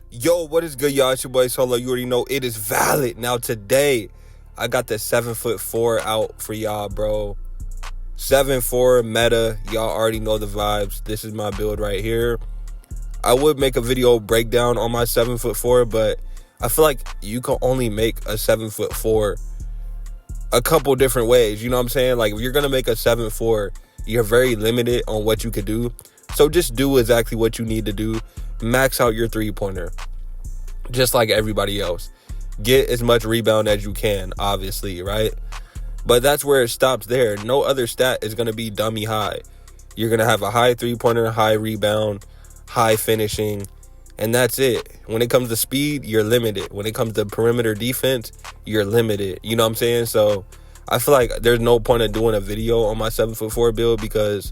Yo, what is good, y'all? It's your boy Solo. You already know it is valid. Now today, I got the 7'4" out for y'all, bro. 7'4" meta. Y'all already know the vibes. This is my build right here. I would make a video breakdown on my 7'4", but I feel like you can only make a 7'4" a couple different ways. You know what I'm saying? Like, if you're gonna make a 7'4", you're very limited on what you could do. So just do exactly what you need to do. Max out your three-pointer, just like everybody else. Get as much rebound as you can, obviously, right? But that's where it stops there. No other stat is going to be dummy high. You're going to have a high three-pointer, high rebound, high finishing, and that's it. When it comes to speed, you're limited. When it comes to perimeter defense, you're limited. You know what I'm saying? So I feel like there's no point of doing a video on my 7'4" build because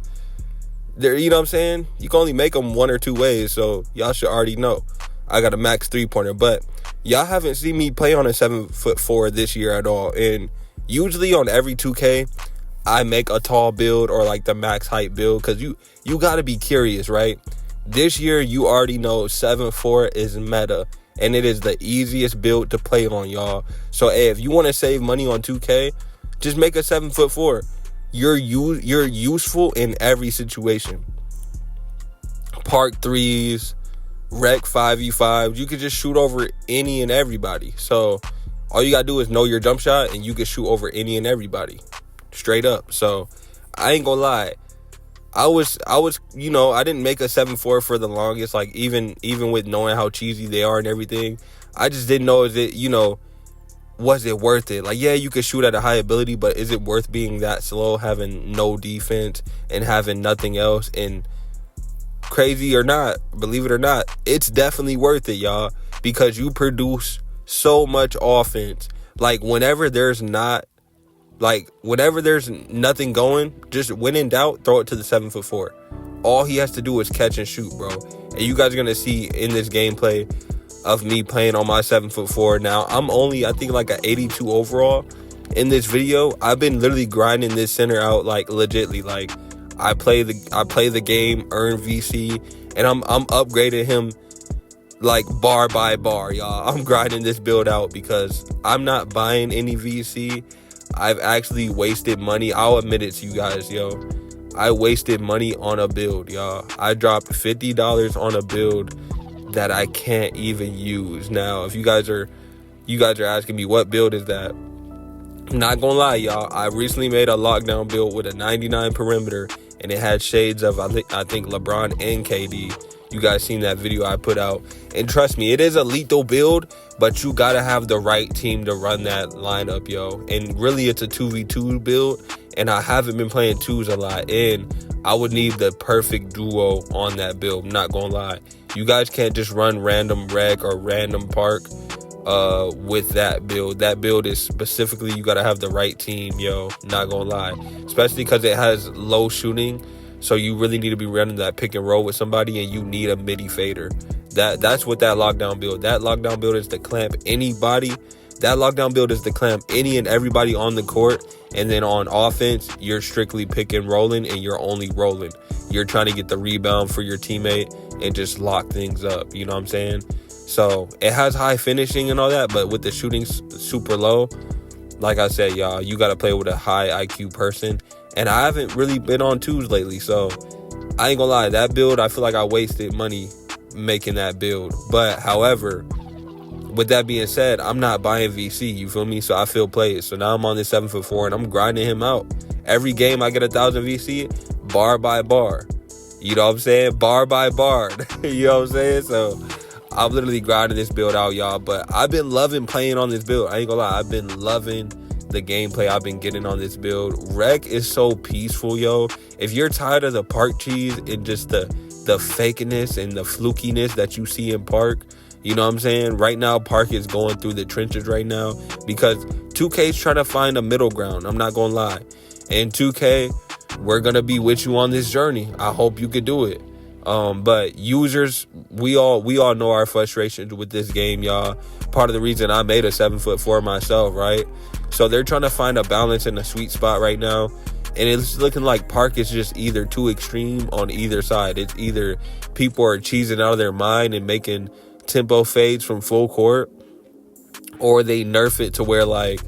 there, you know what I'm saying? You can only make them one or two ways, so y'all should already know. I got a max three-pointer, but y'all haven't seen me play on a 7'4" this year at all. And usually on every 2K, I make a tall build or like the max height build because you got to be curious, right? This year, you already know 7'4" is meta, and it is the easiest build to play on, y'all. So, hey, if you want to save money on 2K, just make a 7'4". You're useful in every situation. Park threes, rec 5v5s. You can just shoot over any and everybody. So all you gotta do is know your jump shot, and you can shoot over any and everybody, straight up. So I ain't gonna lie. I was, you know, I didn't make a 7'4" for the longest. Like even with knowing how cheesy they are and everything, I just didn't know was it worth it? Like, yeah, you could shoot at a high ability, but is it worth being that slow, having no defense and having nothing else? And crazy or not, believe it or not, it's definitely worth it, y'all, because you produce so much offense. Like, whenever there's nothing going, just when in doubt, throw it to the 7'4". All he has to do is catch and shoot, bro. And you guys are going to see in this gameplay of me playing on my 7'4". Now, I'm only, I think, like an 82 overall in this video. I've been literally grinding this center out, like, legitly. Like, I play the game, earn VC, and I'm upgrading him, like, bar by bar, y'all. I'm grinding this build out because I'm not buying any VC. I've actually wasted money. I'll admit it to you guys, yo. I wasted money on a build, y'all. I dropped $50 on a build that I can't even use. Now, if you guys are asking me what build is that, I'm not gonna lie, y'all, I recently made a lockdown build with a 99 perimeter, and it had shades of I think LeBron and KD. You guys seen that video I put out, and trust me, it is a lethal build, but you gotta have the right team to run that lineup, yo. And really, it's a 2v2 build, and I haven't been playing twos a lot, and I would need the perfect duo on that build. I'm not gonna lie. You guys can't just run random rec or random park with that build. That build is specifically, you gotta have the right team, yo. Not gonna lie. Especially because it has low shooting. So you really need to be running that pick and roll with somebody, and you need a midi fader. That's what that lockdown build. That lockdown build is to clamp anybody. That lockdown build is to clamp any and everybody on the court. And then on offense, you're strictly pick and rolling, and you're only rolling. You're trying to get the rebound for your teammate and just lock things up. You know what I'm saying? So it has high finishing and all that, but with the shooting super low, like I said, y'all, you got to play with a high IQ person. And I haven't really been on twos lately, so I ain't gonna lie. That build, I feel like I wasted money making that build. But, however, with that being said, I'm not buying VC, you feel me? So I feel played. So now I'm on this 7'4", and I'm grinding him out. Every game I get 1,000 VC, bar by bar. You know what I'm saying? Bar by bar. You know what I'm saying? So I'm literally grinding this build out, y'all. But I've been loving playing on this build. I ain't gonna lie. I've been loving the gameplay I've been getting on this build. Rec is so peaceful, yo. If you're tired of the park cheese and just the fakeness and the flukiness that you see in park, you know what I'm saying? Right now, park is going through the trenches right now because 2K's trying to find a middle ground. I'm not gonna lie. And 2K, we're gonna be with you on this journey. I hope you could do it. But users, we all know our frustrations with this game, y'all. Part of the reason I made a 7'4" myself, right? So they're trying to find a balance in the sweet spot right now. And it's looking like park is just either too extreme on either side. It's either people are cheesing out of their mind and making tempo fades from full court, or they nerf it to where like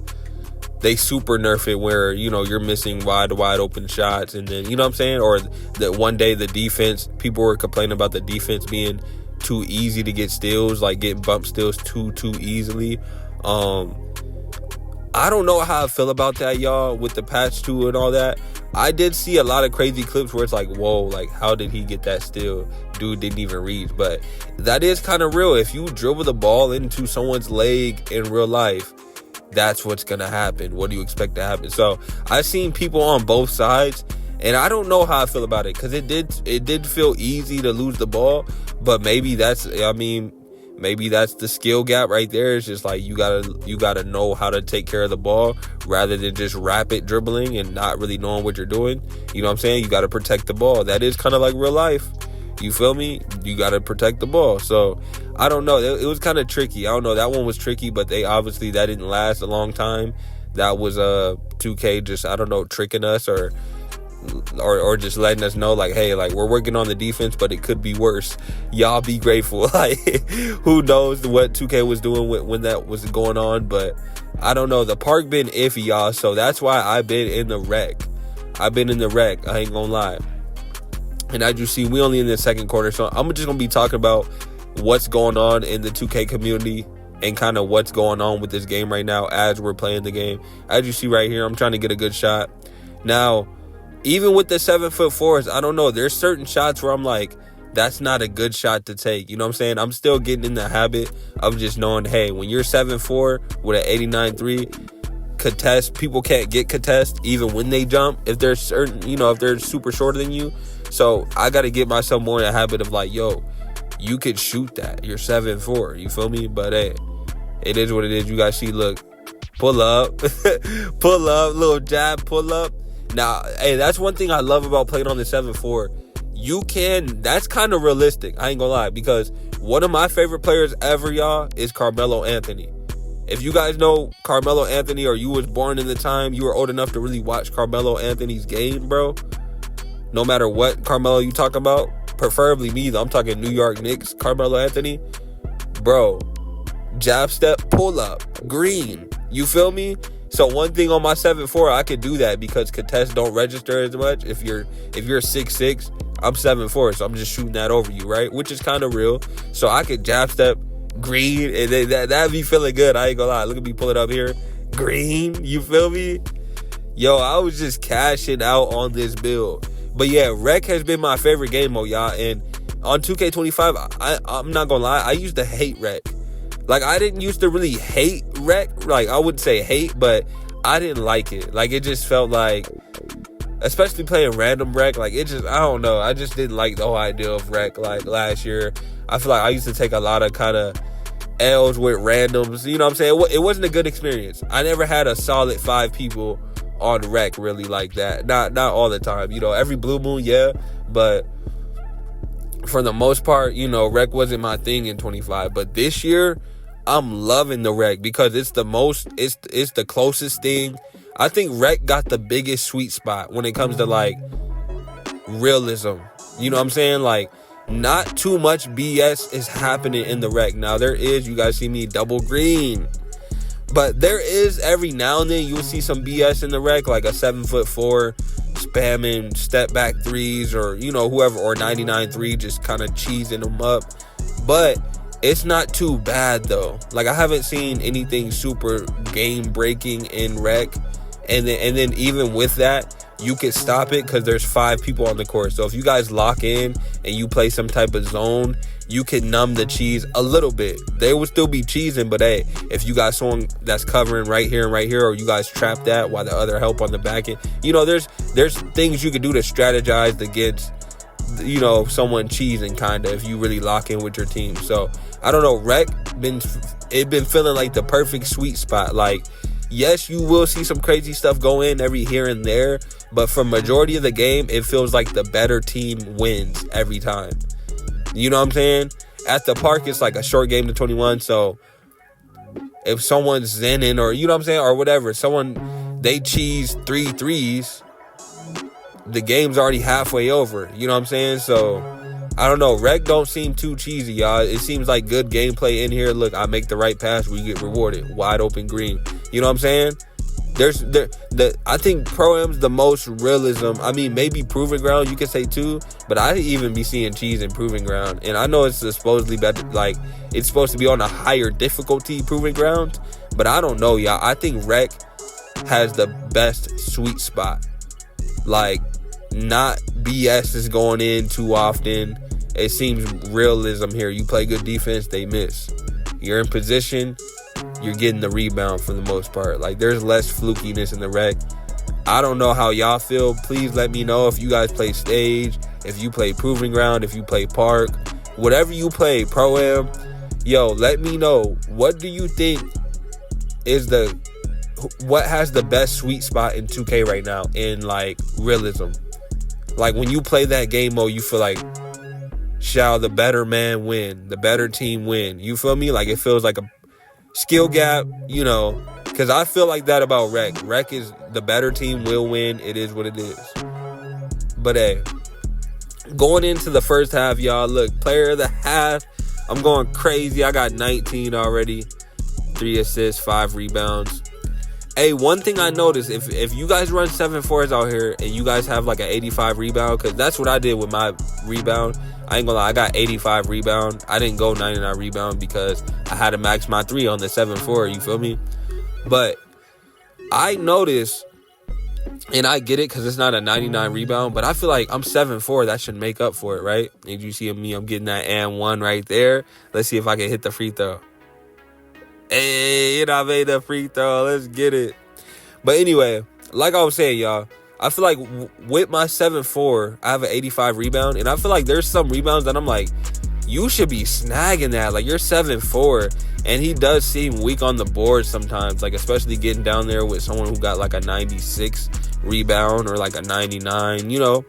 they super nerf it where, you know, you're missing wide open shots, and then, you know what I'm saying? Or that one day the defense, people were complaining about the defense being too easy to get steals, like getting bump steals too easily. I don't know how I feel about that, y'all, with the patch 2 and all that. I did see a lot of crazy clips where it's like, whoa, like, how did he get that steal? Dude didn't even reach. But that is kind of real. If you dribble the ball into someone's leg in real life, that's what's going to happen. What do you expect to happen? So I've seen people on both sides, and I don't know how I feel about it, because it did feel easy to lose the ball. But maybe that's the skill gap right there. It's just like you gotta know how to take care of the ball rather than just rapid dribbling and not really knowing what you're doing. You know what I'm saying? You gotta protect the ball. That is kind of like real life. You feel me? You gotta protect the ball. So I don't know. It was kind of tricky. I don't know. That one was tricky, but that didn't last a long time. That was 2K just, I don't know, tricking us or just letting us know, like, hey, like, we're working on the defense, but it could be worse. Y'all be grateful. Like, who knows what 2K was doing when that was going on. But I don't know. The park been iffy, y'all. So that's why I've been in the wreck. I ain't gonna lie. And as you see, we only in the second quarter. So I'm just gonna be talking about what's going on in the 2K community and kind of what's going on with this game right now as we're playing the game. As you see right here, I'm trying to get a good shot. Now, even with the 7'4", I don't know. There's certain shots where I'm like, that's not a good shot to take. You know what I'm saying? I'm still getting in the habit of just knowing, hey, when you're 7'4" with an 89.3, contest, people can't get contest even when they jump if they're certain, you know, if they're super shorter than you. So I got to get myself more in the habit of like, yo, you could shoot that. You're 7'4". You feel me? But hey, it is what it is. You guys see, look, pull up, pull up, little jab, pull up. Now, hey, that's one thing I love about playing on the 7'4". That's kind of realistic. I ain't gonna lie, because one of my favorite players ever, y'all, is Carmelo Anthony. If you guys know Carmelo Anthony, or you was born in the time you were old enough to really watch Carmelo Anthony's game, bro, no matter what Carmelo you talk about, preferably me, though, I'm talking New York Knicks, Carmelo Anthony, bro, jab step, pull up, green, you feel me? So one thing on my 7'4", I could do that because contests don't register as much. If you're 6'6", I'm 7'4", so I'm just shooting that over you, right? Which is kind of real. So I could jab step, green, and that'd be feeling good. I ain't gonna lie. Look at me pull it up here. Green, you feel me? Yo, I was just cashing out on this build. But yeah, Rec has been my favorite game mode, y'all. And on 2K25, I'm not gonna lie, I used to hate Rec. Like, I didn't used to really hate Rec. Like, I wouldn't say hate, but I didn't like it. Like, it just felt like, especially playing random Rec, like, it just, I don't know. I just didn't like the whole idea of Rec. Like, last year, I feel like I used to take a lot of kind of L's with randoms. You know what I'm saying? It wasn't a good experience. I never had a solid 5 people on Rec really like that. Not all the time. You know, every blue moon, yeah. But for the most part, you know, Rec wasn't my thing in 25. But this year, I'm loving the Rec because it's the closest thing. I think Rec got the biggest sweet spot when it comes to like realism. You know what I'm saying? Like, not too much BS is happening in the Rec. Now there is, you guys see me double green, but there is every now and then you'll see some BS in the Rec, like a 7'4" spamming step back threes, or, you know, whoever, or 99.3 just kind of cheesing them up. But it's not too bad though. Like, I haven't seen anything super game breaking in Rec, and then even with that, you can stop it because there's 5 people on the court. So if you guys lock in and you play some type of zone, you can numb the cheese a little bit. They will still be cheesing, but hey, if you got someone that's covering right here and right here, or you guys trap that while the other help on the back end, you know, there's things you can do to strategize against, you know, someone cheesing kind of, if you really lock in with your team. So I don't know, Rec been feeling like the perfect sweet spot. Like, yes, you will see some crazy stuff go in every here and there, but for majority of the game, it feels like the better team wins every time. You know what I'm saying? At the park, it's like a short game to 21, so if someone's zenning, or, you know what I'm saying, or whatever, they cheese 3 threes, the game's already halfway over. You know what I'm saying? So I don't know. Rec don't seem too cheesy, y'all. It seems like good gameplay in here. Look, I make the right pass, we get rewarded. Wide open green. You know what I'm saying? I think Pro-Am's the most realism. I mean, maybe Proving Ground you could say too, but I even be seeing cheese in Proving Ground. And I know it's supposedly better, like it's supposed to be on a higher difficulty Proving Ground, but I don't know, y'all. I think Rec has the best sweet spot. Like, not BS is going in too often. It seems realism here. You play good defense, they miss. You're in position, you're getting the rebound for the most part. Like, there's less flukiness in the Rec. I don't know how y'all feel. Please let me know if you guys play stage, if you play Proving Ground, if you play Park, whatever you play, Pro-Am. Yo, let me know. What do you think is what has the best sweet spot in 2K right now in, like, realism? Like, when you play that game mode, you feel like, shall the better man win? The better team win? You feel me? Like, it feels like a skill gap, you know, because I feel like that about Rec. Rec is the better team will win. It is what it is. But, hey, going into the first half, y'all, look, player of the half, I'm going crazy. I got 19 already. 3 assists, 5 rebounds. Hey, one thing I noticed, if you guys run 7-4s out here and you guys have like an 85 rebound, because that's what I did with my rebound. I ain't gonna lie, I got 85 rebound. I didn't go 99 rebound because I had to max my 3 on the 7-4, you feel me? But I noticed, and I get it because it's not a 99 rebound, but I feel like I'm 7-4, that should make up for it, right? And you see me, I'm getting that and 1 right there. Let's see if I can hit the free throw. Hey, I made the free throw. Let's get it. But anyway, like I was saying, y'all, I feel like with my 7-4, I have an 85 rebound. And I feel like there's some rebounds that I'm like, you should be snagging that. Like, you're 7-4. And he does seem weak on the board sometimes. Like, especially getting down there with someone who got like a 96 rebound or like a 99, you know.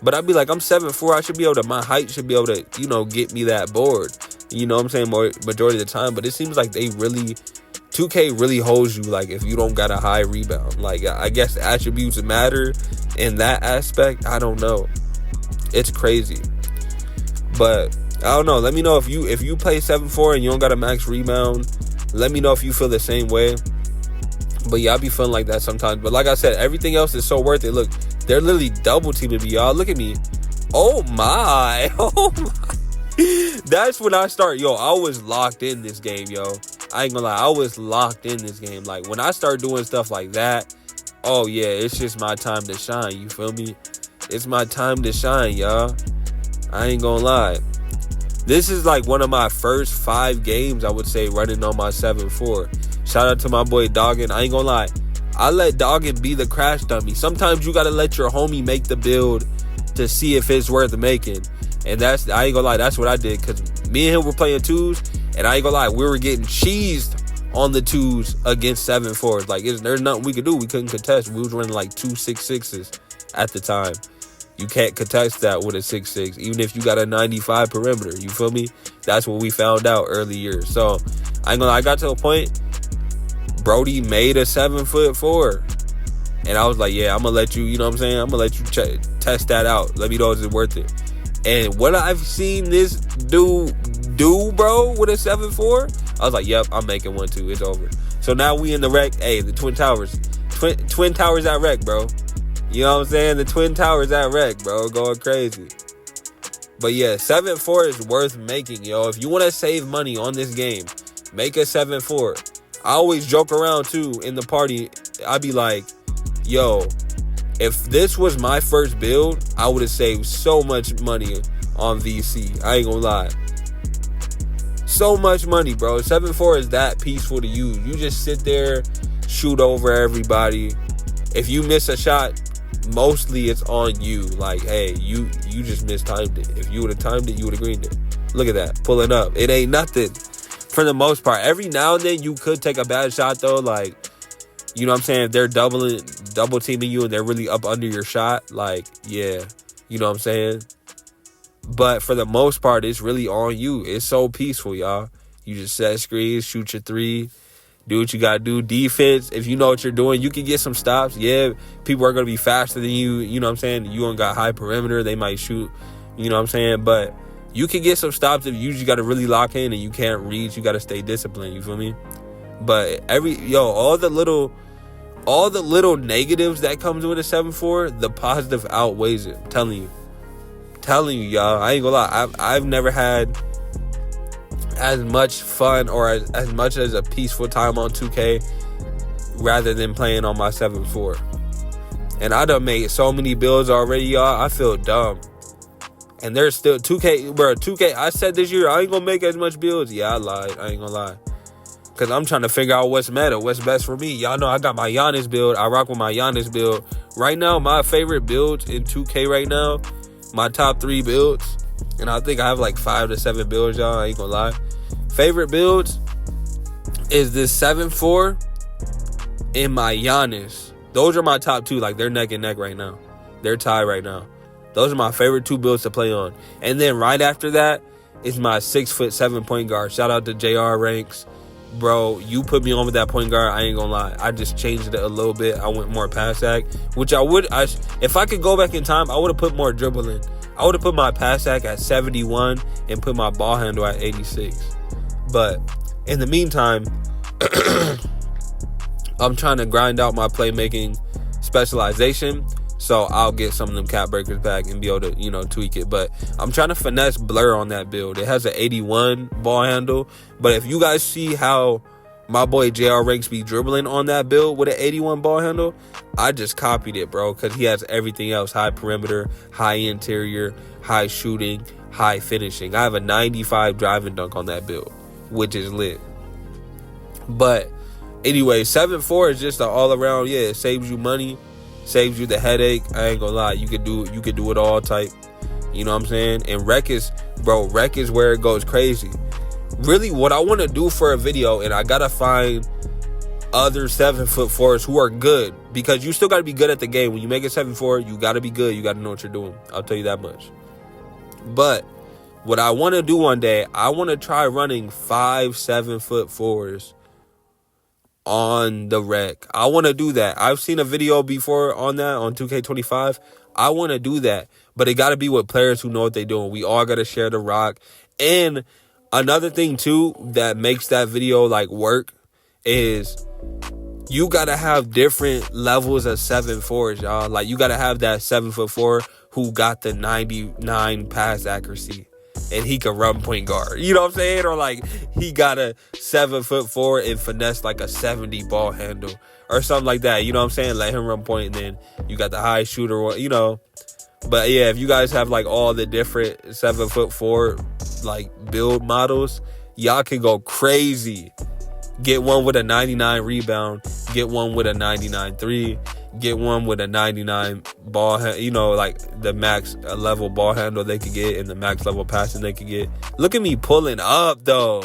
But I'd be like, I'm 7'4". I should be able to, my height should be able to, you know, get me that board. You know what I'm saying? Majority of the time. But it seems like 2K really holds you, like, if you don't got a high rebound. Like, I guess attributes matter in that aspect. I don't know. It's crazy. But I don't know. Let me know if you play 7'4" and you don't got a max rebound. Let me know if you feel the same way. But yeah, I be feeling like that sometimes. But like I said, everything else is so worth it. Look, they're literally double teaming me, y'all. Look at me. Oh my. Oh my. That's when I start. Yo, I was locked in this game, yo. I ain't gonna lie. I was locked in this game. Like, when I start doing stuff like that, oh yeah, it's just my time to shine. You feel me? It's my time to shine, y'all. I ain't gonna lie. This is like one of my first 5 games, I would say, running on my 7-4. Shout out to my boy Doggin. I ain't gonna lie. I let Doggin be the crash dummy. Sometimes you gotta let your homie make the build to see if it's worth making. And I ain't gonna lie, that's what I did. Because me and him were playing 2s. And I ain't gonna lie, we were getting cheesed on the 2s against 7-4s. Like, there's nothing we could do. We couldn't contest. We was running like 2 6-6s at the time. You can't contest that with a 6-6, even if you got a 95 perimeter. You feel me? That's what we found out early years. So, I ain't gonna lie, I got to a point, Brody made a 7'4". And I was like, yeah, I'm gonna let you, you know what I'm saying? I'm gonna let you test that out. Let me know if it's worth it. And what I've seen this dude do, bro, with a 7'4", I was like, yep, I'm making one too. It's over. So now we in the Rec. Hey, the Twin Towers. Twin Towers at Rec, bro. You know what I'm saying? The Twin Towers at Rec, bro. Going crazy. But yeah, 7'4" is worth making, yo. If you want to save money on this game, make a 7'4". I always joke around too in the party. I'd be like, yo, if this was my first build, I would have saved so much money on VC. I ain't gonna lie. So much money, bro. 7'4" is that peaceful to use. You just sit there, shoot over everybody. If you miss a shot, mostly it's on you. Like, hey, you just mistimed it. If you would have timed it, you would have greened it. Look at that. Pulling up. It ain't nothing for the most part. Every now and then you could take a bad shot, though. Like, you know what I'm saying? If they're double teaming you and they're really up under your shot, like, yeah. You know what I'm saying? But for the most part, it's really on you. It's so peaceful, y'all. You just set screens, shoot your 3, do what you got to do. Defense, if you know what you're doing, you can get some stops. Yeah, people are going to be faster than you. You know what I'm saying? You don't got high perimeter. They might shoot You know what I'm saying? But you can get some stops if you just got to really lock in and you can't reach. You got to stay disciplined. You feel me? But all the little negatives that comes with a 7.4, the positive outweighs it. I'm telling you, y'all. I ain't gonna lie. I've never had as much fun or as much as a peaceful time on 2K rather than playing on my 7.4. And I done made so many builds already, y'all. I feel dumb. And there's still 2K, bro. 2K. I said this year I ain't gonna make as much builds. Yeah, I lied. I ain't gonna lie. Because I'm trying to figure out what's meta, what's best for me. Y'all know I got my Giannis build. I rock with my Giannis build. Right now, my favorite builds in 2K right now, my top 3 builds, and I think I have like 5 to 7 builds, y'all. I ain't gonna lie. Favorite builds is this 7.4 and my Giannis. Those are my top 2. Like, they're neck and neck right now. They're tied right now. Those are my favorite 2 builds to play on. And then right after that is my 6'7" point guard. Shout out to JR Ranks. Bro, you put me on with that point guard, I ain't gonna lie. I just changed it a little bit. I went more pass act, which if I could go back in time, I would have put more dribbling. I would have put my pass act at 71 and put my ball handle at 86. But in the meantime, I'm trying to grind out my playmaking specialization, so I'll get some of them cap breakers back and be able to, tweak it. But I'm trying to finesse Blur on that build. It has an 81 ball handle. But if you guys see how my boy JR Ranks be dribbling on that build with an 81 ball handle, I just copied it, bro, because he has everything else. High perimeter, high interior, high shooting, high finishing. I have a 95 drive and dunk on that build, which is lit. But anyway, 7.4 is just an all-around, it saves you money. Saves you the headache. I ain't gonna lie. You could do it all type. You know what I'm saying? And rec is where it goes crazy. Really, what I want to do for a video, and I gotta find other 7'4s who are good, because you still gotta be good at the game. When you make a 7'4, you gotta be good. You gotta know what you're doing. I'll tell you that much. But what I want to do one day, I want to try running 5 7'4s on the rec. I want to do that. I've seen a video before on that on 2K25. I want to do that, but it got to be with players who know what they're doing. We all got to share the rock. And another thing too that makes that video like work is you got to have different levels of 7'4s, y'all. Like, you got to have that 7'4" who got the 99 pass accuracy and he can run point guard. You know what I'm saying? Or like he got a 7'4" and finesse like a 70 ball handle or something like that. You know what I'm saying? Let him run point, and then you got the high shooter, But yeah, if you guys have like all the different 7'4" like build models, y'all can go crazy. Get one with a 99 rebound, get one with a 99 3, get one with a 99 ball, like the max level ball handle they could get and the max level passing they could get. Look at me pulling up, though.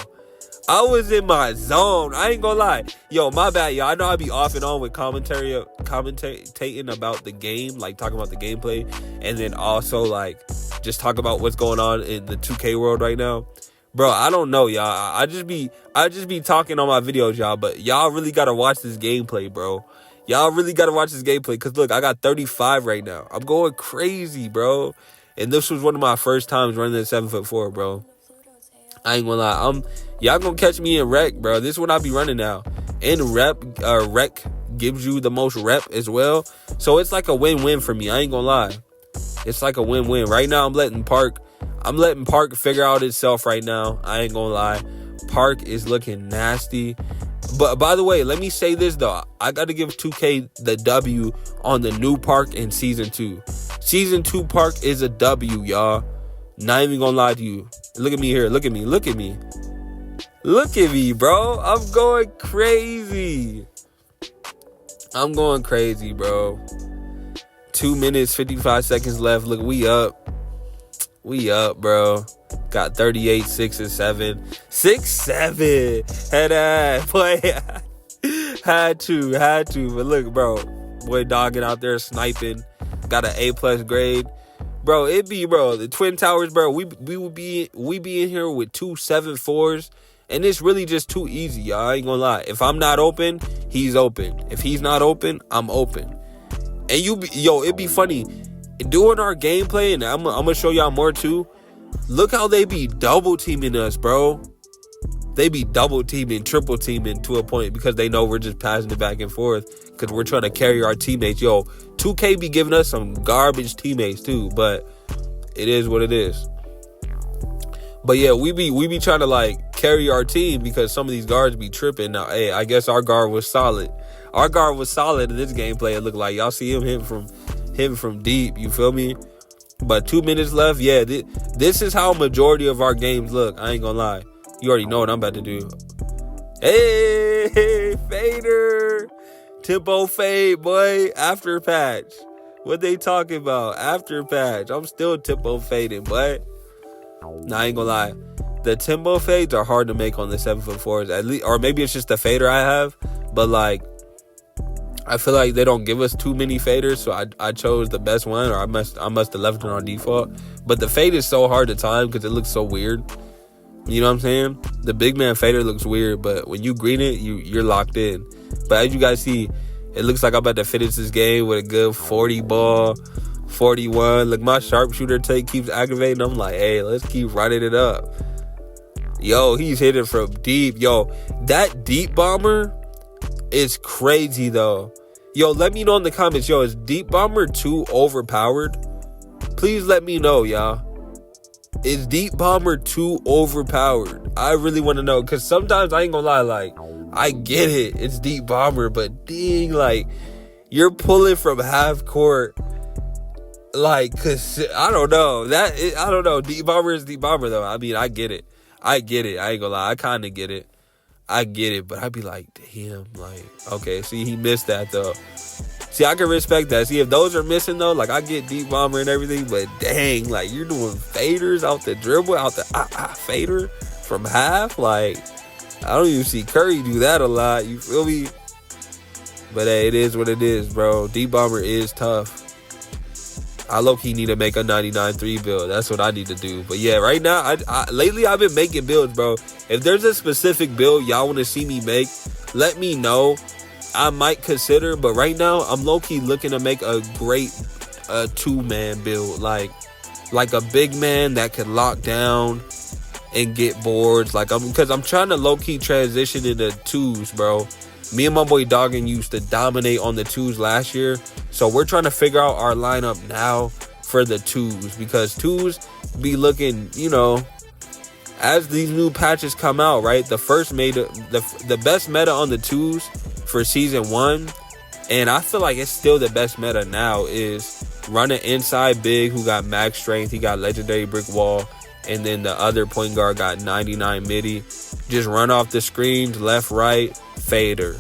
I was in my zone. I ain't gonna lie. Yo, my bad, y'all. I know I be off and on with commentating about the game, like talking about the gameplay, and then also like just talk about what's going on in the 2K world right now. Bro, I don't know, y'all. I just be talking on my videos, y'all, but y'all really gotta watch this gameplay, bro. Y'all really gotta watch this gameplay, because look, I got 35 right now. I'm going crazy, bro. And this was one of my first times running the 7'4", bro. I ain't gonna lie. Y'all gonna catch me in rec, bro. This is what I be running now. And rec gives you the most rep as well. So it's like a win-win for me. I ain't gonna lie. It's like a win-win. Right now, I'm letting Park figure out itself right now. I ain't gonna lie. Park is looking nasty. But by the way, let me say this though. I gotta give 2K the W on the new Park in Season 2. Season 2 Park is a W, y'all. Not even gonna lie to you. Look at me here. Look at me. Look at me. Look at me, bro. I'm going crazy. I'm going crazy, bro. 2 minutes, 55 seconds left. Look, we up. We up, bro. Got 38, 6 and 7. 6-7. Head ass. Boy. Had to. But look, bro. Boy dogging out there sniping. Got an A+ grade. Bro, the Twin Towers, bro. We be in here with 2 7'4s. And it's really just too easy, y'all. I ain't gonna lie. If I'm not open, he's open. If he's not open, I'm open. And it'd be funny. doing our gameplay, and I'm gonna show y'all more too. Look how they be double teaming us, bro. They be double teaming, triple teaming to a point because they know we're just passing it back and forth because we're trying to carry our teammates. Yo, 2K be giving us some garbage teammates too, but it is what it is. But yeah, we be trying to like carry our team because some of these guards be tripping. Now, hey, I guess our guard was solid. Our guard was solid in this gameplay. It looked like y'all see him hitting from deep. You feel me? But 2 minutes left. Yeah, this is how majority of our games look. I ain't gonna lie. You already know what I'm about to do. Hey, fader. Tempo fade, boy. After patch. What they talking about? After patch. I'm still tempo fading, but nah, I ain't gonna lie. The tempo fades are hard to make on the 7'4s. At least, or maybe it's just the fader I have. But like, I feel like they don't give us too many faders, so I chose the best one, or I must have left it on default. But the fade is so hard to time because it looks so weird. You know what I'm saying? The big man fader looks weird, but when you green it, you're locked in. But as you guys see, it looks like I'm about to finish this game with a good 40 ball, 41. Look, my sharpshooter take keeps activating. I'm like, hey, let's keep running it up. Yo, he's hitting from deep. Yo, that deep bomber is crazy, though. Yo, let me know in the comments. Yo, is deep bomber too overpowered? Please let me know, y'all. Is deep bomber too overpowered? I really want to know, because sometimes I ain't gonna lie, like, I get it, it's deep bomber, but dang, like, you're pulling from half court, like, cause I don't know, I don't know. Deep bomber is deep bomber, though. I mean, I get it. I ain't gonna lie, I kind of get it. I get it, but I'd be like, damn, like, okay, see, he missed that, though. See, I can respect that. See, if those are missing, though, like, I get deep bomber and everything, but dang, like, you're doing faders out the dribble, out the fader from half. Like, I don't even see Curry do that a lot. You feel me? But, hey, it is what it is, bro. Deep bomber is tough. I low-key need to make a 99-3 build. That's what I need to do. But, yeah, right now, lately I've been making builds, bro. If there's a specific build y'all want to see me make, let me know. I might consider, but right now I'm low-key looking to make a great two-man build, like a big man that could lock down and get boards. Like, because I'm trying to low-key transition into twos, bro. Me and my boy Doggin used to dominate on the twos last year, so we're trying to figure out our lineup now for the twos, because twos be looking, you know, as these new patches come out, right? The best meta on the twos for season 1, and I feel like it's still the best meta now, is running inside big who got max strength. He got legendary brick wall, and then the other point guard got 99 midi. Just run off the screens, left, right, fader.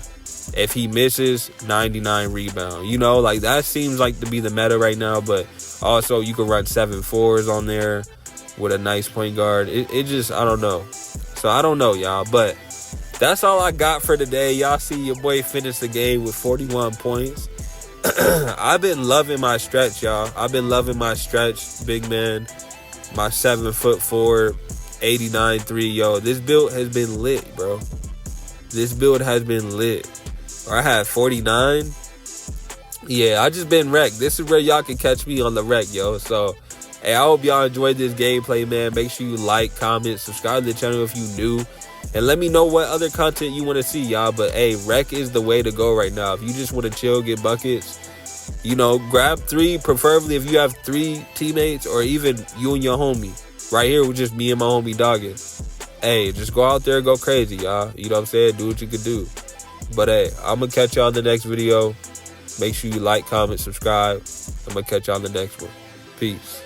If he misses, 99 rebound. You know, like, that seems like to be the meta right now, but also you can run 7-4s on there with a nice point guard. It just, I don't know. So I don't know, y'all, but that's all I got for today. Y'all see your boy finish the game with 41 points. I've been loving my stretch, y'all. I've been loving my stretch, big man. My 7'4", 89-3. Yo, this build has been lit, bro. This build has been lit. I had 49. Yeah, I just been wrecked. This is where y'all can catch me on the wreck, yo. So, hey, I hope y'all enjoyed this gameplay, man. Make sure you like, comment, subscribe to the channel if you new. And let me know what other content you want to see, y'all. But, hey, rec is the way to go right now. If you just want to chill, get buckets, you know, grab 3, preferably if you have 3 teammates, or even you and your homie. Right here with just me and my homie Doggin. Hey, just go out there and go crazy, y'all. You know what I'm saying? Do what you can do. But, hey, I'm going to catch y'all in the next video. Make sure you like, comment, subscribe. I'm going to catch y'all in the next one. Peace.